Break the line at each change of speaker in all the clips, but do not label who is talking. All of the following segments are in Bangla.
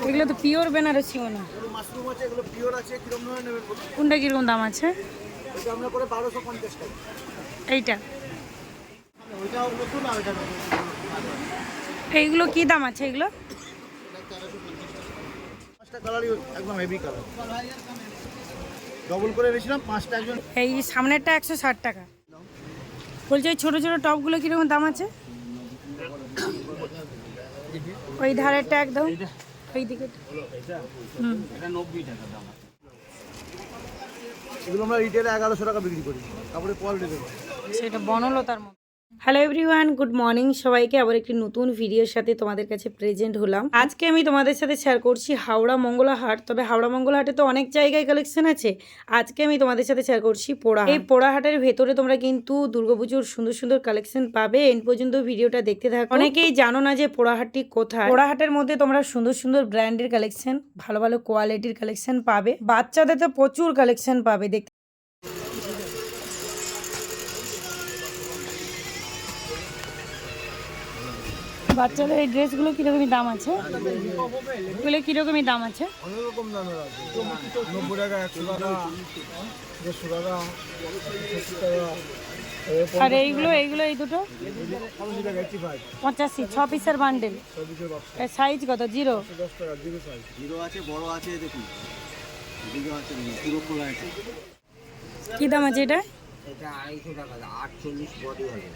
এগুলো তো পিওর বেনারসি মনে হয়।
মাশরুম আছে, এগুলো পিওর আছে। কিরকম ধরনের নেবেন বলুন?
কোনটা কিরকম দাম আছে?
এটা আমরা করে 1250 টাকা।
এইটা
ওইটাও নতুন আর ওইটা নতুন।
এইগুলো কি দাম আছে এগুলো?
পাঁচটা কালারই একদম হেভি কালার। ডবল করে রেখেছিলাম পাঁচটা একজন।
এই সামনেরটা 160 টাকা। বলছি এই ছোটো ছোটো টপগুলো কীরকম দাম আছে? ওই ধারেরটা একদম ওই দিকে।
এগুলো আমরা রিটেলে 1100 টাকা বিক্রি করি। তারপরে কোয়ালিটি দেবো।
সেটা বনলতার মতো। হ্যালো এভরিওয়ান, গুড মর্নিং সবাইকে। আবার একটি নতুন ভিডিওর সাথে তোমাদের কাছে প্রেজেন্ট হলাম। আজকে আমি তোমাদের সাথে শেয়ার করছি হাওড়া মঙ্গলা হাট। তবে হাওড়া মঙ্গলা হাটে তো অনেক জায়গায় কালেকশন আছে। আজকে আমি তোমাদের সাথে শেয়ার করছি পোড়াহাট। এই পোড়াহাটের ভেতরে তোমরা কিন্তু দুর্গাপুজোর সুন্দর সুন্দর কালেকশন পাবে। এন্ড পর্যন্ত ভিডিওটা দেখতে থাকো। অনেকেই জানো না যে পোড়াহাটটি কোথায়। পোড়াহাটের মধ্যে তোমরা সুন্দর সুন্দর ব্র্যান্ডের কালেকশন, ভালো ভালো কোয়ালিটির কালেকশন পাবে। বাচ্চাদের তো প্রচুর কালেকশন পাবে। দেখতে বাচ্চাদের এই ড্রেসগুলো কীরকমই দাম আছে? এগুলো কীরকমই দাম আছে?
অনেক রকম দামের আছে। 90 টাকা, 100 টাকা, 150 টাকা, 70 টাকা।
আর এইগুলো এইগুলো এই দুটো 85, 6 পিসের বান্ডেল। সাইজ কত? 0?
10 টাকা, 0 সাইজ। 0 আছে, বড় আছে, দেখুন। 0 আছে, পুরো খোলা আছে।
কী দাম আছে এটা?
এটা 250 টাকা, 48 বডি হবে।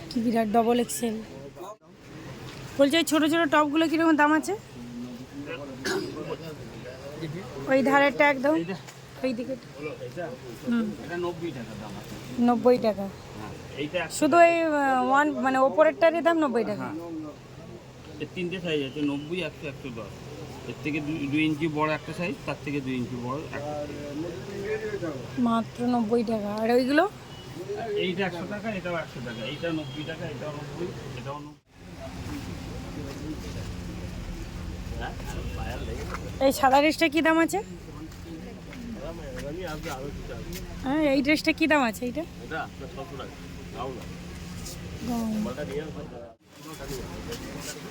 কি বিরাট ডবল এক্সেল। বলছি এই ছোটো ছোটো টপগুলো কীরকম দাম আছে? ওই ধারেরটা একদম ওই দিকে। 90 টাকা। শুধু এই ওয়ান মানে ওপরেরটারই দাম 90 টাকা।
এর তিনটে সাইজ আছে, 90, 100, 110। এর থেকে 2 ইঞ্চি বড় একটা সাইজ, তার থেকে 2 ইঞ্চি বড় একটা।
মাত্র 90 টাকা। আর ওইগুলো?
এইটা 100 টাকা, এটাও 100 টাকা, এইটা 90 টাকা, এটাও 90, এটাও 90।
এই সাদা ড্রেসটা কী দাম আছে? হ্যাঁ, এই ড্রেসটা কী দাম আছে? এইটা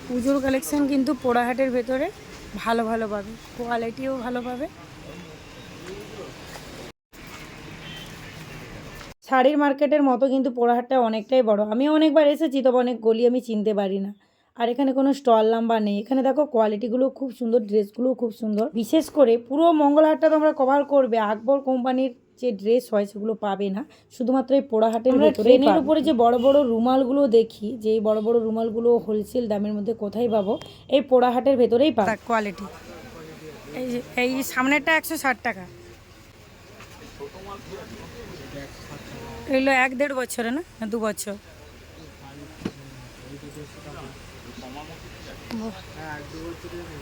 পুজোর কালেকশন কিন্তু পোড়াহাটের ভেতরে ভালো ভালো পাবে, কোয়ালিটিও ভালো পাবে। শাড়ির মার্কেটের মতো কিন্তু পোড়াহাটটা অনেকটাই বড়। আমি অনেকবার এসেছি, তবে অনেক গলি আমি চিনতে পারি না। আর এখানে কোনো স্টল নাম্বার নেই। এখানে দেখো কোয়ালিটিগুলো খুব সুন্দর, ড্রেসগুলো খুব সুন্দর। বিশেষ করে পুরো মঙ্গলহাটটা তোমরা কভার করবে, আকবর কোম্পানির যে ড্রেস হয় সেগুলো পাবে না, শুধুমাত্র এই পোড়াহাটের ভেতরে। ট্রেনের উপরে যে বড় বড় রুমালগুলো দেখি, যে এই বড় বড় রুমালগুলো হোলসেল দামের মধ্যে কোথায় পাবো? এই পোড়াহাটের ভেতরেই পাবো কোয়ালিটি। এই সামনেরটা 160 টাকা। এগুলো 1-1.5 বছরে না 2 বছর?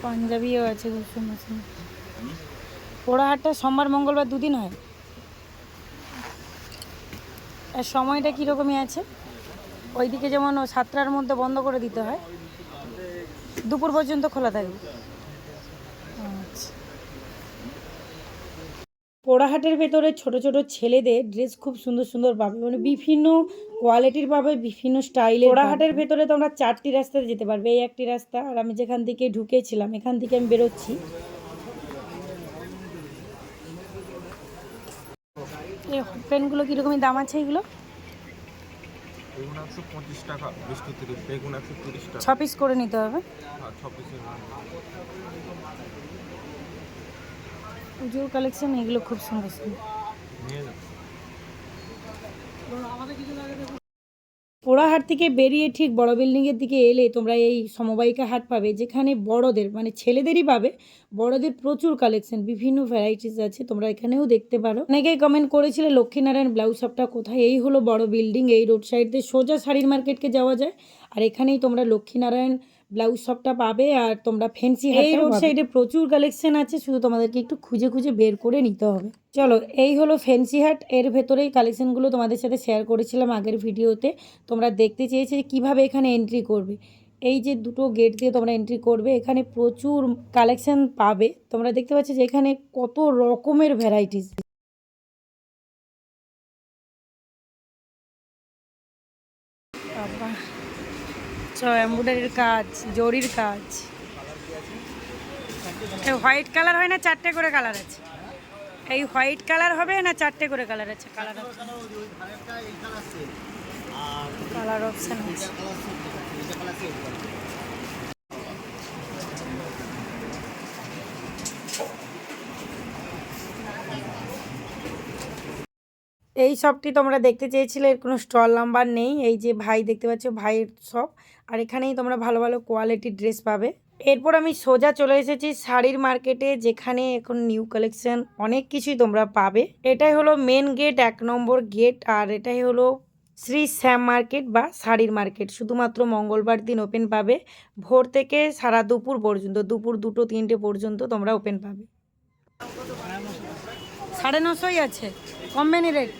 পাঞ্জাবিও আছে খুব সুন্দর সুন্দর। পোড়াহাটটা সোমবার মঙ্গলবার দুদিন হয়। আর সময়টা কীরকমই আছে? ওইদিকে যেমন 7টার মধ্যে বন্ধ করে দিতে হয়, দুপুর পর্যন্ত খোলা থাকবে। আচ্ছা। পোড়াহাটের ভেতরে ছোট ছোট ছেলেদের ড্রেস খুব সুন্দর সুন্দর পাবে, মানে বিভিন্ন কোয়ালিটির পাবে, বিভিন্ন স্টাইলের। পোড়াহাটের ভেতরে তোমরা 4টি রাস্তাতে যেতে পারবে। এই একটি রাস্তা, আর আমি যেখান থেকে ঢুকেছিলাম এখান থেকে আমি বেরোচ্ছি। এই হট প্যান্টগুলো কীরকমই দাম আছে? এগুলো
বেগুন 125 টাকা, বিস্কুট থেকে বেগুন 130 টাকা।
6 পিস করে নিতে হবে।
আর 6 পিসের
পুজোর কালেকশন এগুলো খুব সুন্দর সুন্দর।
নিয়ে যান।
পোড়াহাট থেকে বেরিয়ে ঠিক বড় বিল্ডিংয়ের দিকে এলে তোমরা এই সমবায়িকা হাট পাবে, যেখানে বড়দের মানে ছেলেদেরই পাবে, বড়দের প্রচুর কালেকশন, বিভিন্ন ভ্যারাইটিস আছে, তোমরা এখানেও দেখতে পারো। অনেকেই কমেন্ট করেছিলে লক্ষ্মীনারায়ণ ব্লাউজ শপটা কোথায়। এই হলো বড় বিল্ডিং, এই রোড সাইড দিয়ে সোজা শাড়ির মার্কেটকে যাওয়া যায়, আর এখানেই তোমরা লক্ষ্মীনারায়ণ ব্লাউজ শপটা পাবে। আর তোমরা ফ্যান্সি হাট, এই রোড সাইডে প্রচুর কালেকশন আছে, শুধু তোমাদেরকে একটু খুঁজে খুঁজে বের করে নিতে হবে। চলো, এই হলো ফ্যান্সি হাট। এর ভেতরেই কালেকশনগুলো তোমাদের সাথে শেয়ার করেছিলাম আগের ভিডিওতে। তোমরা দেখতে চেয়েছে কিভাবে এখানে এন্ট্রি করবে। এই যে দুটো গেট দিয়ে তোমরা এন্ট্রি করবে, এখানে প্রচুর কালেকশন পাবে। তোমরা দেখতে পাচ্ছ যে এখানে কত রকমের ভ্যারাইটিস। এমব্রয়ডারির কাজ, জরির কাজ, হোয়াইট কালার হয় না, 4টে করে কালার আছে? এই হোয়াইট কালার হবে না 4টে করে কালার আছে? কালার কালার অপশন আছে। এই শপটি তোমরা দেখতে চেয়েছিলে, এর কোনো স্টল নাম্বার নেই। এই যে ভাই দেখতে পাচ্ছ, ভাইয়ের শপ। আর এখানেই তোমরা ভালো ভালো কোয়ালিটির ড্রেস পাবে। এরপর আমি সোজা চলে এসেছি শাড়ির মার্কেটে, যেখানে এখন নিউ কালেকশন অনেক কিছুই তোমরা পাবে। এটাই হলো মেন গেট, 1 নম্বর গেট। আর এটাই হলো শ্রী শ্যাম মার্কেট বা শাড়ির মার্কেট। শুধুমাত্র মঙ্গলবার দিন ওপেন পাবে, ভোর থেকে সারা দুপুর পর্যন্ত, দুপুর 2টো 3টে পর্যন্ত তোমরা ওপেন পাবে। 950 আছে, কমবেনি রেট।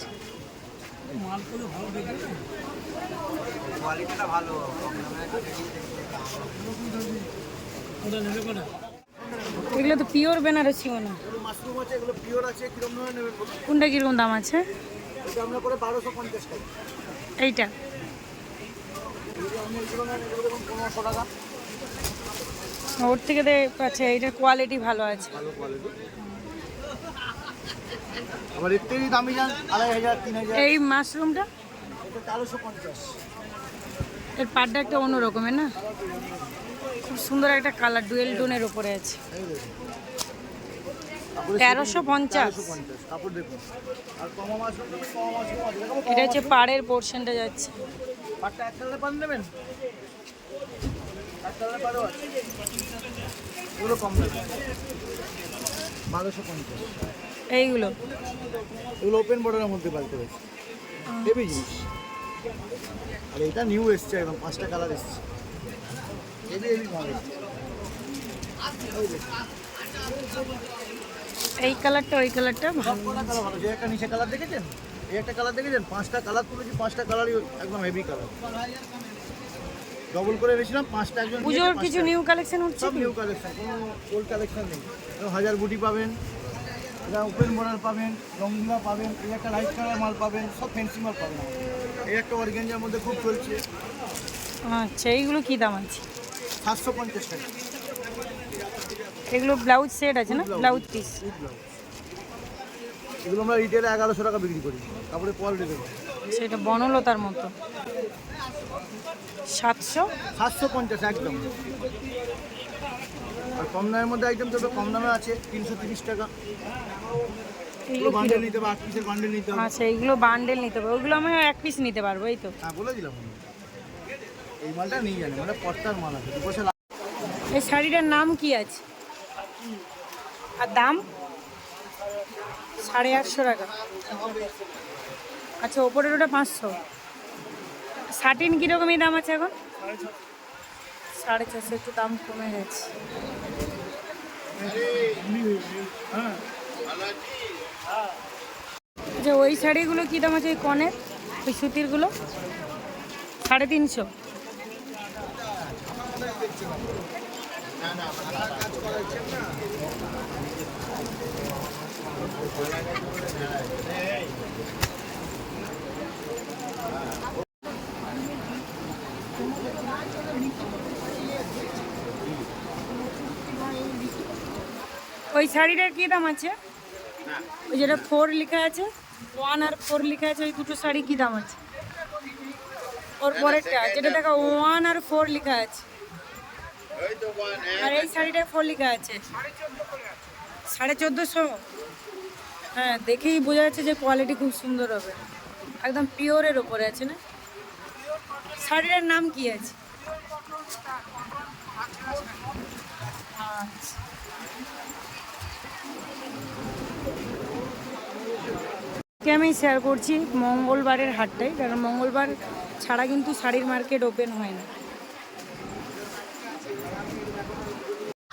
এগুলো তো পিওর বেনারসি মনে হয়।
মাশরুম আছে, এগুলো পিওর আছে। কিরকম ধরে নেবেন?
কোনটা কিরকম দাম আছে?
এটা আমরা করে 1250 টাকা।
এইটা ওর থেকে আছে, এইটার কোয়ালিটি ভালো আছে।
ভালো কোয়ালিটি। আবার এর থেকেই দামি যান 2500 3000।
এই মাশরুমটা
এটা 1350।
এর পাড়টা একটা অন্য রকমের না, খুব সুন্দর একটা কালার, ডুয়েল টোনের উপরে আছে। 1350।
কাপড় দেখুন। আর কমা মাশরুম দেখুন, কমা মাশরুম আছে। দেখাবো
এটা হচ্ছে পাড়ের পোর্শনটা যাচ্ছে।
পাটটা এক কালারে পান নেবেন? এক কালারে পাড়ও আছে। এগুলো কম দামে 1250।
এইগুলো
এগুলো ওপেন বর্ডারের মধ্যে পাল্টে রয়েছে, হেভি জিনিস। আর এটা নিউ এসছে একদম, 5টা কালার এসছে, হেভি হেভি ভালো এসছে।
এই কালারটা ওই কালারটা ভালো।
সবকটা কালার ভালো। যে একটা নিচে কালার দেখেছেন, এই একটা কালার দেখেছেন, 5টা কালার তুলেছি, 5টা কালারই একদম হেভি কালার। ডবল করে এনেছিলাম 5টা। একজন
পুজোর কিছু নিউ কালেকশন উঠছে,
সব নিউ কালেকশন, কোনো ওল্ড কালেকশন নেই। হাজার বুটি পাবেন, এটা ওপেন বর্ডার পাবেন, রংগুলা পাবেন, এই একটা লাইট কালার মাল পাবেন, সব ফ্যান্সি মাল পাবেন। এই একটা অর্গানজার মধ্যে খুব চলছে।
আচ্ছা, এইগুলো কি দাম আছে?
750 টাকা।
এগুলো ব্লাউজ সেট আছে না, ব্লাউজ পিস?
এগুলো আমরা রিটেলে 1100 টাকা বিক্রি করি, তারপরে কোয়ালিটি দেবো।
সেটা বনলতার মতো
750 একদম। আর কম দামের মধ্যে আইটেম তো কম দামে আছে, 330 টাকা। এগুলো বান্ডেল নিতে হবে, 8 পিসের বান্ডেল নিতে হবে।
আচ্ছা, এইগুলো বান্ডেল নিতে হবে। ওইগুলো আমি 1 পিস নিতে পারবো, এই তো?
হ্যাঁ, বলে দিলাম। এই মালটা নিয়ে জানি, মানে পর্তার মাল আছে।
এই শাড়িটার নাম কি আছে আর দাম? 850 টাকা। আচ্ছা, ওপরের ওটা 500। শার্টিন কীরকমই দাম আছে এখন? 450। একটু দাম কমে গেছে। আচ্ছা, ওই শাড়িগুলো কী দাম আছে? ওই কনের ওই সুতিরগুলো 350। ওই শাড়িটার কি দাম আছে? ওই যেটা 4 লেখা আছে, 1 আর 4 লেখা আছে, ওই দুটো শাড়ি কি দাম আছে? ওর পরেরটা যেটা দেখো 1 আর 4 লেখা আছে, আর এই শাড়িটা 4 লেখা আছে। 1450। হ্যাঁ, দেখেই বোঝা যাচ্ছে যে কোয়ালিটি খুব সুন্দর হবে, একদম পিওরের ওপরে আছে না? শাড়িটার নাম কি আছে? আচ্ছা, আমি শেয়ার করছি মঙ্গলবারের হাটটাই, কারণ মঙ্গলবার ছাড়া কিন্তু শাড়ির মার্কেট ওপেন হয় না।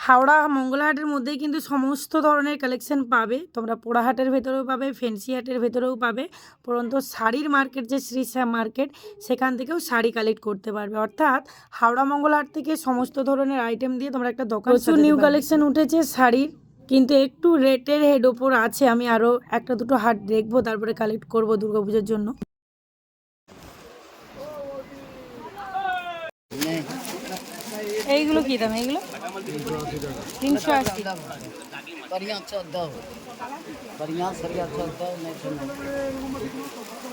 হাওড়া মঙ্গলহাটের মধ্যেই কিন্তু সমস্ত ধরনের কালেকশন পাবে তোমরা। পোড়াহাটের ভেতরেও পাবে, ফেন্সি হাটের ভেতরেও পাবে, পরন্তু শাড়ির মার্কেট যে শ্রী শ্যাম মার্কেট, সেখান থেকেও শাড়ি কালেক্ট করতে পারবে। অর্থাৎ হাওড়া মঙ্গলহাট থেকে সমস্ত ধরনের আইটেম দিয়ে তোমরা একটা দোকান। প্রচুর নিউ কালেকশন উঠেছে শাড়ির, কিন্তু একটু রেটের হেড ওপর আছে। আমি আরও একটা দুটো হাট দেখবো, তারপরে কালেক্ট করবো দুর্গাপুজোর জন্য। এইগুলো কি দাম? এইগুলো 380
बढ़िया चौदह बढ़िया सरिया चौदह नहीं तो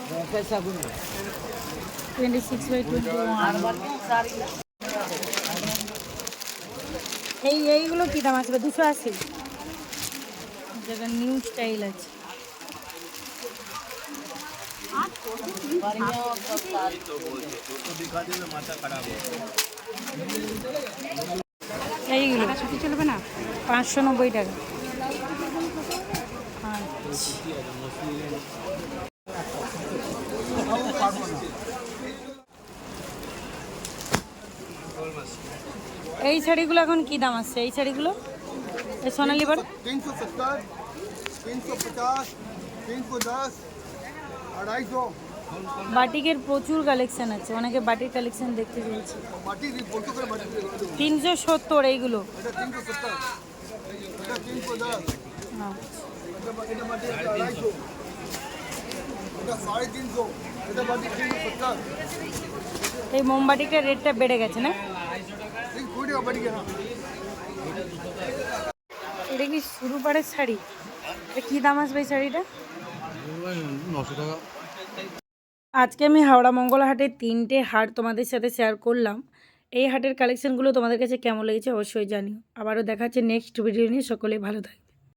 नहीं कैसा गुण
26/21
सारी
এইগুলো কি দাম আসবে? 280। যেটা নিউ স্টাইল আছে।
बढ़िया सब सारी
এইগুলো চলবে না? 590 টাকা। এই শাড়িগুলো এখন কি দাম আছে? এই শাড়িগুলো এই সোনালি বার
370, 350, 310, 250।
বাটিকের প্রচুর কালেকশন আছে, অনেকে বাটির কালেকশন দেখতে চাইছে।
মাটি বলতে করে মাটি
370 এইগুলো।
এটা 370, এটা 310,
হ্যাঁ।
এটা মাটি 250, এটা 350, এটা মাটি 370।
এই মোমবাটিটার রেটটা বেড়ে গেছে না?
এই কোটিটা বাড়ি গেল।
এটা কি শুরু পাড়ের শাড়ি? এটা কি দাম আসবে এই শাড়িটা?
900 টাকা।
আজকে আমি হাওড়া মঙ্গলা হাটের 3টে হাট তোমাদের সাথে শেয়ার করলাম। এই হাটের কালেকশনগুলো তোমাদের কাছে কেমন লেগেছে অবশ্যই জানিও। আবারও দেখা হচ্ছে নেক্সট ভিডিও নিয়ে। সকলে ভালো থাকবে।